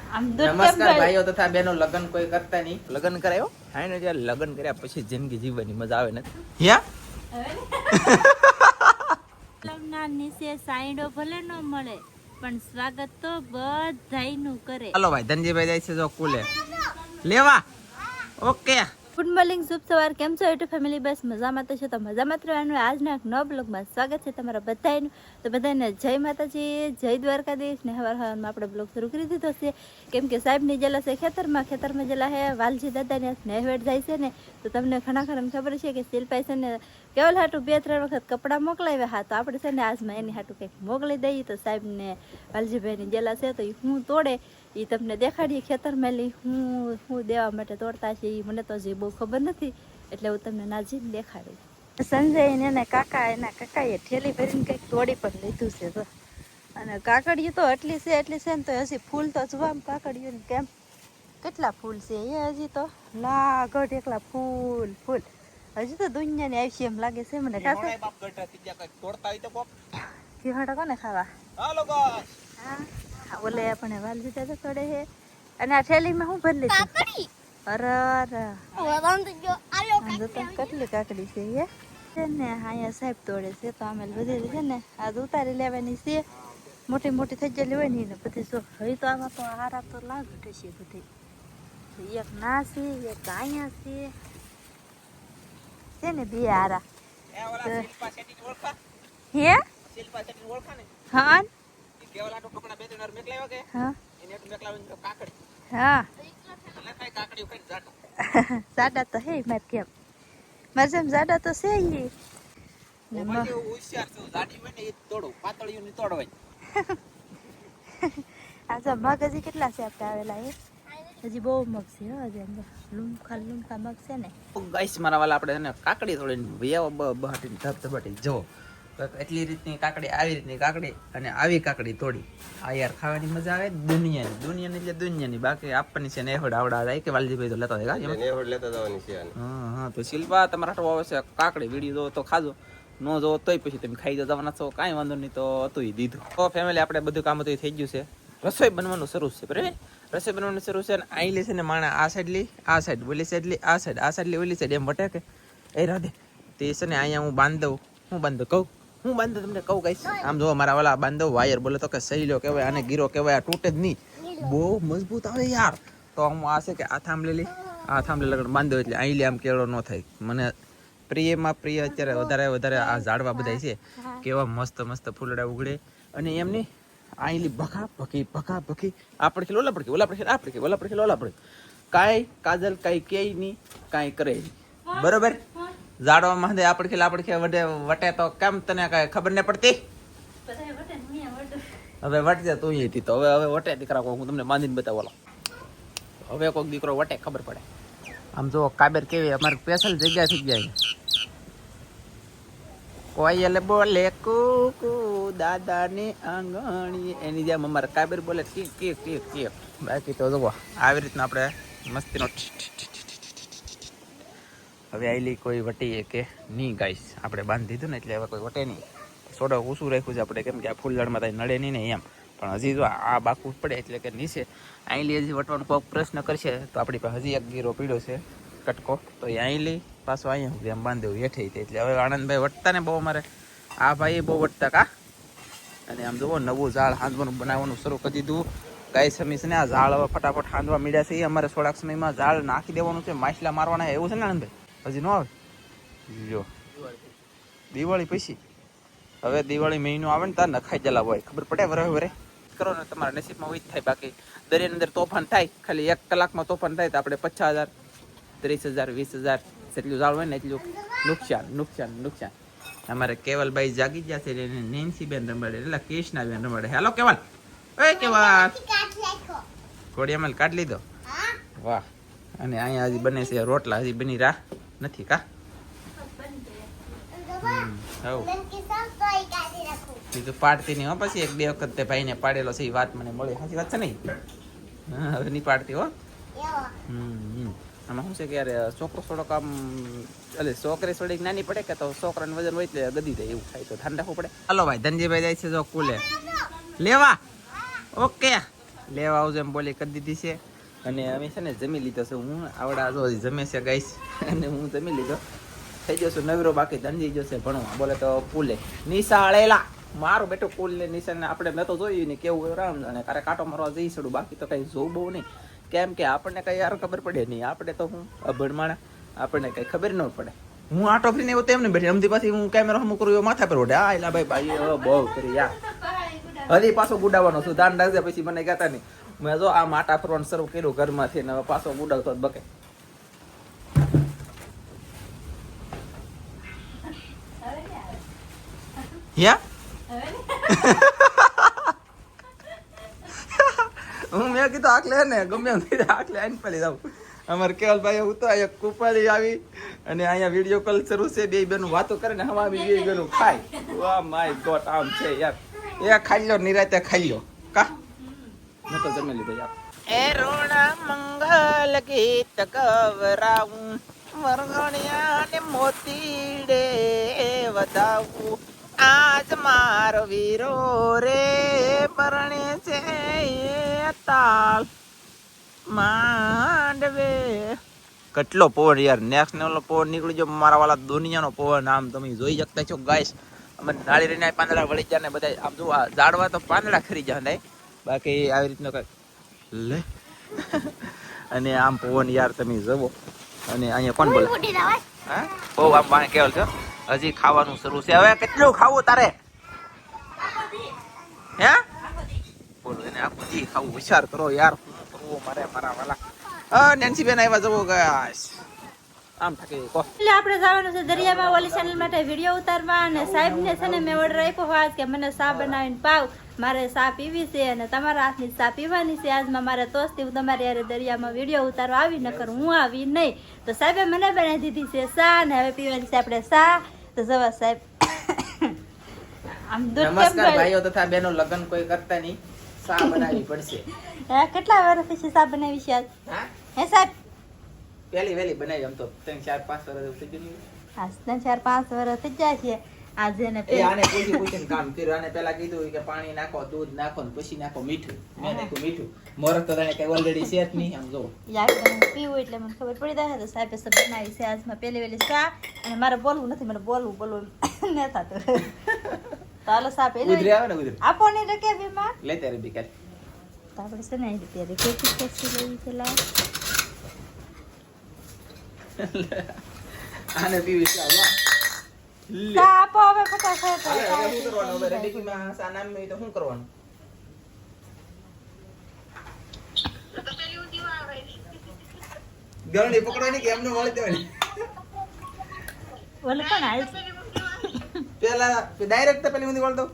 નમસ્કાર ભાઈઓ તથા બહેનો, લગ્ન કોઈ કરતા નહીં. લગ્ન કરાયો હા ને, જ્યારે લગ્ન કર્યા પછી જિંદગી જીવવાની મજા આવે ને લગ્નના નીચે સાઈડો ભલે ન મળે પણ સ્વાગત તો બધાયનું કરે. હાલો ભાઈ, ધનજીભાઈ જાય છે જો કુલે લેવા. ઓકે, ગુડ મોર્નિંગ, શુભ સવાર. કેમ છો યુટ્યુબ ફેમિલી? બસ મજામાં તો છે તો મજામાં રહેવાનું. આજના એક નવા બ્લોગમાં સ્વાગત છે તમારા બધાનું. તો બધાને જય માતાજી, જય દ્વારકાધીશ ને. હવારમાં આપણે બ્લોગ શરૂ કરી દીધો છે કેમ કે સાહેબની જેલા છે ખેતરમાં જેલા હે વાલજી દાદાને નેહવેટ જાય છે ને. તો તમને ઘણા ખબર છે કે શિલ્પાઈ છે ને કેવલ હાટું 2-3 વખત કપડાં મોકલાવ્યા હા, તો આપણે છે ને આજમાં એની હાટું કંઈક મોકલી દઈએ. તો સાહેબને વાલજીભાઈની જેલા છે તો એ હું તોડે એ તમને દેખાડીએ. ખેતરમાં લઈ હું દેવા માટે તોડતા છે એ મને તો હજી બહુ ખબર નથી, એટલે હું તમને નાજી દેખાડી. સંજય ને એના કાકાએ ઠેલી ભરીને કંઈક તોડી પણ લીધું છે તો. અને કાકડીઓ તો એટલી છે ને તો હજી ફૂલ તો જોવા કાકડીઓ ને કેમ કેટલા ફૂલ છે એ હજી તો લાગડ એકલા ફૂલ હજી તો દુનિયાની આવી છે એમ લાગે છે મને. કિહાડા કોને ખાવા? હા, ઓલે આપણે વાલજી દાદા તોડે છે. અને આ થેલીમાં હું ભરી લીધું? અરે કેટલી કાકડી છે ને. અહીંયા સાહેબ તોડે છે તો અમે બધી છે ને આ ઉતારી લેવાની છે. મોટી થઈ ગયેલી હોય ને બધી જો હવે તો આમાં તો હારા તો લાગટ છે બધી. એક ના છે એક અહીંયા છે ને બે હારા હે. હા જાડા તો હે મારે કેમ મારે જેમ જાડા તો છે આ મગ હજી કેટલા છે આપણે આવેલા એ હજી બહુ મગ છે હજી અંદર લૂમખા મગ છે ને. ગાઈસ મારા વાલા આપણે ને કાકડી થોડી બહાટી ધબધબાટી જો એટલી રીતની કાકડી, આવી રીતની કાકડી અને આવી કાકડી તોડી. આ યાર ખાવાની મજા આવે દુનિયાની એટલે દુનિયાની. બાકી આપવાની છે ને એવડ આવડા જાય કે વાલજીભાઈ તો લેતા હોય હા. તો શિલ્પા તમારા હાટો આવે છે કાકડી. વિડીયો જોવો તો ખાજો, ન જોવો તોય પછી તમે ખાઈ જવાના છો, કાંઈ વાંધો નહીં. તો હતું એ દીધું. તો ફેમિલી આપણે બધું કામ હતું થઈ ગયું છે. રસોઈ બનવાનું શરૂ છે બરાબર. રસોઈ બનવાનું શરૂ છે. અને અહીં લે છે ને માણા આ સાઈડ લી આ સાઈડ, ઓલી સાઈડ લી આ સાઈડ, આ સાઈડ લી ઓલી સાઈડ એમ વટે કે એ રાધે તે છે ને અહીંયા હું બાંધ દઉં. હું બાંધ દઉં હું બાંધો તમને કહું કઈશ. આમ જો મારા વાલા બાંધો વાયર બોલે તો કે સહેલો કહેવાય, આને ગીરો કહેવાય, આ તૂટે જ નહીં, બહુ મજબૂત આવે યાર. તો હું આ છે કે આ થાંભલે લગન બાંધો એટલે અહીં લે આમ કેળો ન થાય. મને પ્રિયમાં પ્રિય અત્યારે વધારે આ ઝાડવા બધા છે કેવા મસ્ત ફૂલડા ઉગડે. અને એમની અહીં લી ભખા ભખી આ પડખે ઓલા પડખે ઓલા પડખે કાંઈ કાજલ કાંઈ કે નહીં, કાંઈ કરે નહીં બરોબર. ઝાડવામાં આપડે વટે તો કેમ તને કઈ ખબર નહીં પડતી? હવે વટજે તું હતી તો હવે વટે દીકરા હું તમને બાંધીને બતાવો. હવે કોઈક દીકરો વટે ખબર પડે. આમ જો કાબર કેવી અમારે સ્પેશિયલ જગ્યા થઈ જાય. કોયલ બોલે કુકુ દાદાની આંગણી, એની જેમ અમારે કાબર બોલે ટીક. બાકી તો જુઓ આવી રીતના આપણે મસ્તીનો હવે આઈલી કોઈ વટીએ કે નહીં ગાઈસ. આપણે બાંધી દીધું ને એટલે હવે કોઈ વટે નહીં. સોડો ઊંચું રાખ્યું છે આપણે કેમ કે આ ફૂલઝાડમાં થાય નડે નહીં ને એમ. પણ હજી જો આ બાકું પડે એટલે કે નીચે આઈલી હજી વટવાનો કોઈ પ્રશ્ન કરશે તો આપણી પાસે હજી એક ગીરો પીડ્યો છે કટકો. તો એ આઈલી પાછો અહીંયા સુધી આમ બાંધ્યો હેઠે. એટલે હવે આનંદભાઈ વટતા ને બહુ અમારે આ ભાઈ બહુ વટતા કા. અને આમ જુઓ નવું ઝાડ હાંધવાનું બનાવવાનું શરૂ કરી દીધું. ગાય સમીસ ને આ ઝાડ હવે ફટાફટ હાંધવા મીડ્યા છે. અમારે થોડાક સમયમાં ઝાડ નાખી દેવાનું છે, માછલા મારવાના એવું છે ને આનંદભાઈ? હજી ન આવે જો દિવાળી પછી. હવે દિવાળી મહિનો આવે ને ત્યાં નખાઈ જલા હોય ખબર પડે. વરે કરો ને તમારા નસીબમાં હોય જ થાય. બાકી દરિયાની અંદર તોફાન થાય, ખાલી 1 કલાકમાં તોફાન થાય તો આપણે 50,000 30,000 20,000 જેટલું ઝાડ હોય ને એટલું નુકસાન. અમારે કેવલભાઈ જાગી ગયા છે. નેન્સીબેન રમાડે એટલે કૃષ્ણાબેન રમાડે. હેલો કેવલ, ઓય કેવલ ઘોડિયામાં કાઢ લીધો. વાહ. અને અહીંયા હજી બને છે રોટલા, હજી બની રાહ નથી કા. બીજું પાડતી નહીં હો. પછી 1-2 વખત તે ભાઈને પાડેલો છે એ વાત મને મળી. સાચી વાત છે નહીં? હા, હવે નહીં પાડતી હો. આમાં શું છે કે યાર છોકરો થોડોક આમ એટલે છોકરી થોડીક નાની પડે કે તો છોકરાનું વજન હોય એટલે ગદી જાય એવું થાય તો ધ્યાન રાખવું પડે. હાલો ભાઈ, ધનજીભાઈ જાય છે જો કુલે લેવા. ઓકે લેવા આવજો એમ બોલી કરી દીધી છે. અને અમે છે ને જમી લીધો છે. હું આવડા જો જમે છે ગાઈસ અને હું જમી લીધો થઈ ગયો છું નવરો. બાકી ધનજી જશે ભણવા બોલે તો પુલે નિશાળેલા મારું બેટું પુલ ને નિશાળને આપણે મેં તો જોયું ને કેવું રામ જાણે કારે કાંટો મારવા જઈ છોડું. બાકી તો કઈ જોવું બહુ નહીં કેમ કે આપણને કઈ યાર ખબર પડે નહીં. આપણે તો હું અભણ માણા આપણને કઈ ખબર ન પડે. હું આટો ફરીને એવું તેમને બેઠી અમથી પાછી હું કેમેરા હમું કરું માથા પર ઓઢે આ એલા ભાઈ બહુ કરી યાર હજી પાછો ગુડાવવાનો છું. દાન રાખજે પછી મને કહેતા નહીં. મેં જો આ માટા ફરવાનું શરૂ કર્યું ઘરમાંથી ને હવે પાછો ગુડાવતો બકે હું મેં કીધું આખલે ને ગમે એમ આખલે આઈને પડી જાઉં. અમારે કેવલભાઈ હું તો અહીંયા કુપાડી આવી અને અહીંયા વિડીયો કોલ શરૂ છે. બે બેનું વાતો કરે ને હવા બે બેનું ખાય. વાહ માય ગોડ આમ છે યાર. એ ખાઈ લો નિરાતે ખાઈ લો કા મેં તો જમી લીધો યાર. એ રોણા મંગલ ગીત ગવરાવું વરગણ્યા ને મોતીડે વધાવું આજ મારો વીરો રે પરણે છે એ તાલ માંડવે. કેટલો પવન યાર નેશનલ પવન નીકળી ગયો મારા વાળા દુનિયાનો પવન. આમ તમે જોઈ શકતા છો ગાઈસ. અમે નાળી રહીને પાંદડા વળી જાય ને બધા આમ જો ઝાડવા તો પાંદડા ખરી જાય બાકી આવી રીતનો કઈ લે અને આમ પવન યાર તમે જવો. અને અહીંયા કોણ બોલે હા બહુ આમ પાણી કેવલ છે. હજી ખાવાનું શરૂ છે. હવે કેટલું ખાવું તારે હે બોલો એને આખું દી ખાવું વિચાર કરો યાર. શું કરવું મારે મારા વાલા નેન્સી બેન આવ્યા જવો ગાઈસ આમ થાકી કો. એટલે આપણે જવાનું છે દરિયામાં ઓલી ચેનલ માટે વિડીયો ઉતારવા. અને સાહેબને છે ને મેં ઓર્ડર આપ્યો હોય કે મને ચા બનાવીને પાવ. મારે ચા પીવી છે અને તમારા હાથની ચા પીવાની છે. આજમાં મારે તોસ્તી હું તમારી યારે દરિયામાં વિડીયો ઉતારવા આવી નકર હું આવી નહીં. તો સાહેબે મને બનાવી દીધી છે ચા ને હવે પીવાની છે આપણે ચા. તો જવા સાહેબ આમ નમસ્કાર ભાઈઓ તથા બહેનો લગ્ન કોઈ કરતા નહીં ચા બનાવવી પડશે. કેટલા વર્ષ પછી ચા બનાવી છે આજ હે સાહેબ? પેલી વેલી બનાવી આમ તો 3-4-5 વર્ષ થઈ ગયું. હા 3-4-5 વર્ષ થઈ જાય છે. આજે ને એ આને પૂછીને કામ કર્યું. આને પેલા કીધું કે પાણી નાખો દૂધ નાખો ને પછી નાખો મીઠું. મેં નાખ્યું મીઠું. મોરસ તો તને કઈ ઓલરેડી છે જ નહીં આમ જો યાર પીવું એટલે મને ખબર પડી જાય. તો સાહેબે સબ બનાવી છે આજમાં પેલી વેલી ચા. અને મારે બોલવું નથી મને બોલવું ન થતું. ચાલો ચા પેલી ઉધરી આવે ને ઉધરી આપો ને રકે બીમાં લે તારે બી તો આપણે છે ને ત્યારે કેકી કેસી લેવી છે લા આને પીવી છે વાહ ચા આપો હવે ફટાફટ. હવે શું કરવાનું? હવે રેડી માં સા નામ મે તો શું કરવાનું? ગરણી પકડવાની કે એમને મળી દેવાની? ઓલે કોણ હાલ પેલા ડાયરેક્ટ તો પેલી ઊંધી વળ દો.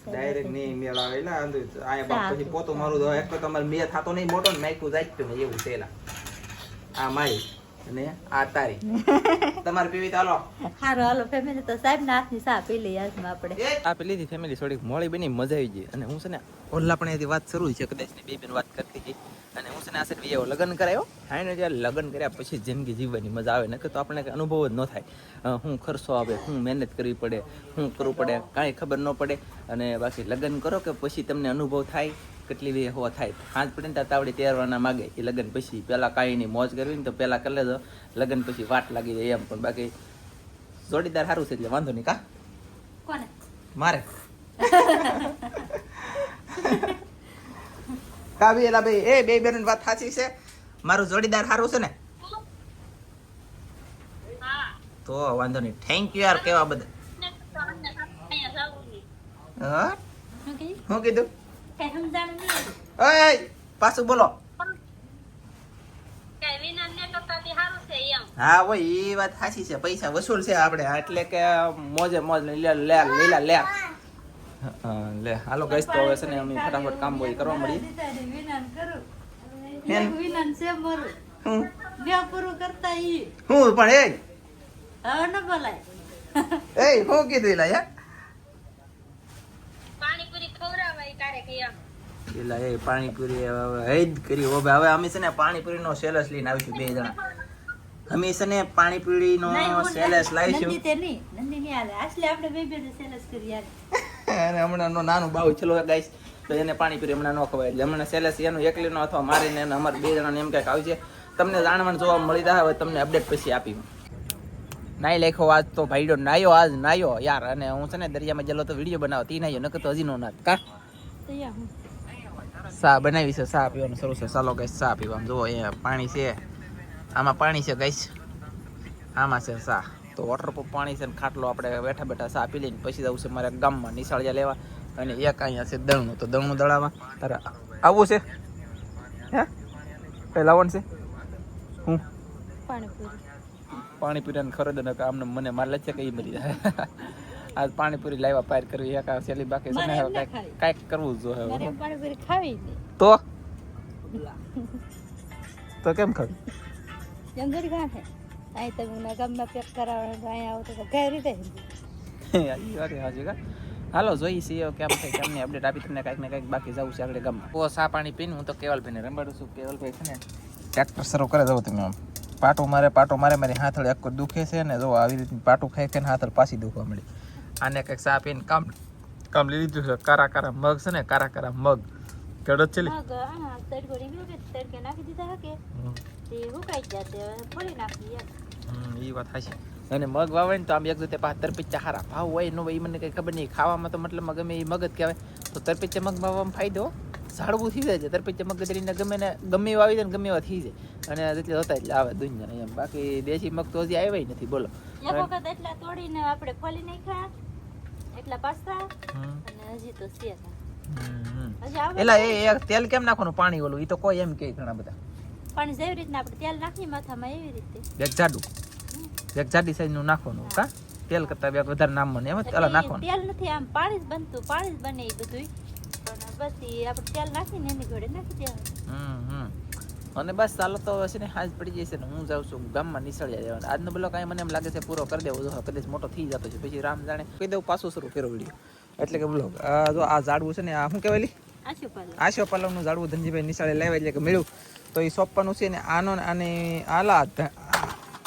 ડાયરેક્ટ નહીં મેળ આવે ને આયા બાપ પછી પોતું મારું દો. એક તો તમારે મે થાતો નહીં મોટો ને નાખ્યું જાય તો એવું છેલા. આ મારી અને આ તારી તમારે પીવી ચાલો હારો હાલો ફેમિલી. તો સાહેબ ના હાથની ચા પી લઈએ આજમાં આપણે. આ પેલી થી ફેમિલી થોડીક મોળી બની મજા આવી ગઈ. અને હું છે ને ઓલા પણ એથી વાત શરૂ છે કદાચ ને બે બેન વાત કરતી હતી. અને હું છે ને આ સાઈડ એવો લગ્ન કરાયો થાય ને જ્યારે લગ્ન કર્યા પછી જિંદગી જીવવાની મજા આવે. નકર તો આપણે કંઈ અનુભવ જ ન થાય. શું ખર્ચો આવે, શું મહેનત કરવી પડે, શું કરવું પડે કાંઈ ખબર ન પડે. અને બાકી લગ્ન કરો કે પછી તમને અનુભવ થાય કેટલી વે હો થાય. હાથ પડે ને તાવડી તૈયારવાના માગે એ લગ્ન પછી. પહેલાં કાંઈ નહીં મોજ કરવી ને તો પહેલાં કરી લેજો. લગ્ન પછી વાટ લાગી જાય એમ. પણ બાકી જોડીદાર સારું છે એટલે વાંધો નહીં. કા કોને મારે કાવી એલા ભાઈ એ બે બેન વાત સાચી છે. મારું જોડીદાર સારું છે ને તો વાંધો નહીં. થેન્ક યુ યાર કેવા બધા. હા શું કીધું? ઓય પાછું બોલો. હા હોય એ વાત સાચી છે. પૈસા વસૂલ છે આપણે એટલે કે મોજે મોજ લીલા લે લે હાલો ગઈશ. તો હવે છે ને અમે ફટાફટ કામ બોય કરવા મળીએ. હું પણ એ શું કીધું એલા યાર? એલા એ પાણીપુરી હૈદ કરી હવે અમે છે ને પાણીપુરી નો સેલસ લઈને આવીશું બે જણા. અમે છે ને પાણીપુરી નો સેલસ લાવીશું. અને હમણાં નાનું બાવ ચલો ગાઈસ તો એને પાણીપુરી હમણાં ન ખવાય. એટલે હમણાં સેલેસ એનું એકલીનો અથવા મારીને એને અમારે 2 જણાને એમ કંઈક આવશે. તમને જાણવાનું જોવા મળી જાય. હવે તમને અપડેટ પછી આપી. નાઈ લેખો આજ તો ભાઈડો નાયો આજ નાયો યાર. અને હું છે ને દરિયામાં જલો તો વિડીયો બનાવો તી નાયો નકર તો હજી નો નાત કા સા બનાવી છે. સા પીવાનું શરૂ છે. ચાલો ગાઈસ સા પીવાનું. જુઓ અહીંયા પાણી છે, આમાં પાણી છે ગાઈસ, આમાં છે સા. તો વોટરપ્રૂફ પાણી છે ને ખાટલો આપણે બેઠા બેઠા સા પી લઈને પછી જવું છે મારે ગામમાં નિશાળિયા લેવા. અને એક અહીંયા છે દળનું. તો દળનું દળામાં તારે આવવું છે? હે કઈ લાવવાનું છે? હું પાણીપુરી ને ખરીદ ને આમને મને મારે છે કે એ મરી જાય. આજ પાણીપુરી લાવ્યા પાર કરવી એક સેલી બાકી છે ને હવે કાંઈક કરવું જ જોઈએ. પાણીપુરી ખાવી તો કેમ ખાવી? જંગલ ખાને અહીં તમે ગામમાં પેક કરાવવાનું અહીંયા આવો તો કઈ રીતે એ વાત હાજી કા. હાલો જોઈ છીએ કેમ થાય કેમ નહીં અપડેટ આપી તમને કાંઈક ને કાંઈક બાકી જવું છે આગળ ગામમાં. તો સા પાણી પીને હું તો કેવલભાઈને રંબાડું છું. કેવલભાઈ છે ને ટ્રેક્ટર શરૂ કરે જવો તમે આમ પાટો મારે મારી હાથળ એક દુખે છે ને જો આવી રીતે પાટું ખાઈ ખાઈને હાથળ પાછી દુખવા મળી. આને કંઈક સા પીને કામ લઈ લીધું છે. કારા મગ છે ને કારા મગ કેડત છે એ વાત હાચી. અને મગ વાવે ને તો આમ એક જોતે પાછા તરપીચા હારા ભાવ હોય ન હોય એ મને કઈ ખબર નહીં. ખાવામાં તો મતલબ ગમે એ મગ જ કહેવાય. તો તરપીચા મગ વાવવામાં ફાયદો ઝાડવું થઈ જાય છે. તરપીચા મગ ગદરીને ગમે એવા આવી જાય ને ગમે એવા થઈ જાય. અને જેટલી હોતા એટલે આવે દુનિયા એમ. બાકી દેશી મગ તો હજી આવ્યા નથી. બોલો એક વખત એટલા તોડીને આપણે ખોલી નાખ્યા એટલા પાસ્તા અને હજી તો છે એલા એ તેલ કેમ નાખવાનું પાણી ઓલું? એ તો કોઈ એમ કે ઘણા બધા પાણી જેવી રીતના આપણે તેલ નાખીએ માથામાં એવી રીતે એક જાડી સાઈઝ નું નાખવાનું કા તેલ કરતા વધારે નામ મને એમ જ તેલ નાખવાનું. તેલ નથી આમ પાણી જ બનતું પાણી જ બને એ બધું પણ બસ એ આપણે તેલ નાખીને એની ઘોડે નાખી દેવાનું. અને બસ ચાલો તો છે ને હાજ પડી જશે ને હું જાઉં છું ગામમાં નિશાળિયા જવાનું. આજનો બ્લોગ કાંઈ મને એમ લાગે છે પૂરો કરી દેવો જો કદાચ મોટો થઈ જતો છે પછી રામ જાણે કહી દઉં પાછું શરૂ કર્યો વિડીયો. એટલે કે બ્લોગ જો આ ઝાડવું છે ને આ શું કહેવાય આશો પાલવનું ઝાડવું ધનજીભાઈ નિશાળે લાવ્યા એટલે કે મળ્યું તો એ સોંપવાનું છે ને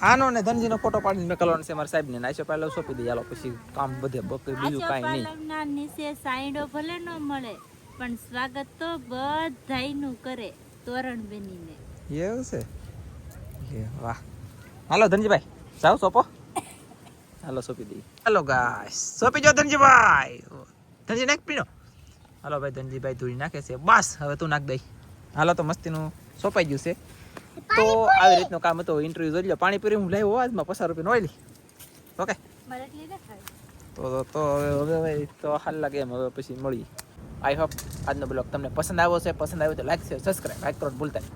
આનો ને ધનજીનો ફોટો પાડીને મેં કરવાનો છે મારા સાહેબને. આશો પાલવ સોંપી દઈએ ચાલો પછી કામ બધે બીજું કાંઈ નહીં. નીચે સાઈડો ભલે ન મળે પણ સ્વાગત તો બધાયનું કરે તોરણ બનીને. એવું છે વાહ. હાલો ધનજીભાઈ જાઓ સોંપો. હાલો સોંપી દઈએ. હાલો ગાઈસ સોંપી જો ધનજીભાઈ. ધનજી નાખ પીનો. હાલો ભાઈ ધનજીભાઈ ધૂળી નાખે છે. બસ હવે તું નાખ દઈ. હાલો તો મસ્તીનું સોંપાઈ ગયું છે. તો આવી રીતનું કામ હતું. ઇન્ટરવ્યુ જોઈ લો. પાણીપુરી હું લાવ્યો આજમાં 50 રૂપિયાનો ઓઈલી. ઓકે તો હવે તો હાલ લાગે એમ. હવે પછી મળીએ. આઈ હોપ આજનો બ્લોગ તમને પસંદ આવ્યો છે. પસંદ આવ્યો તો લાઈક શેર સબસ્ક્રાઈબ કરો ભૂલતા નહીં.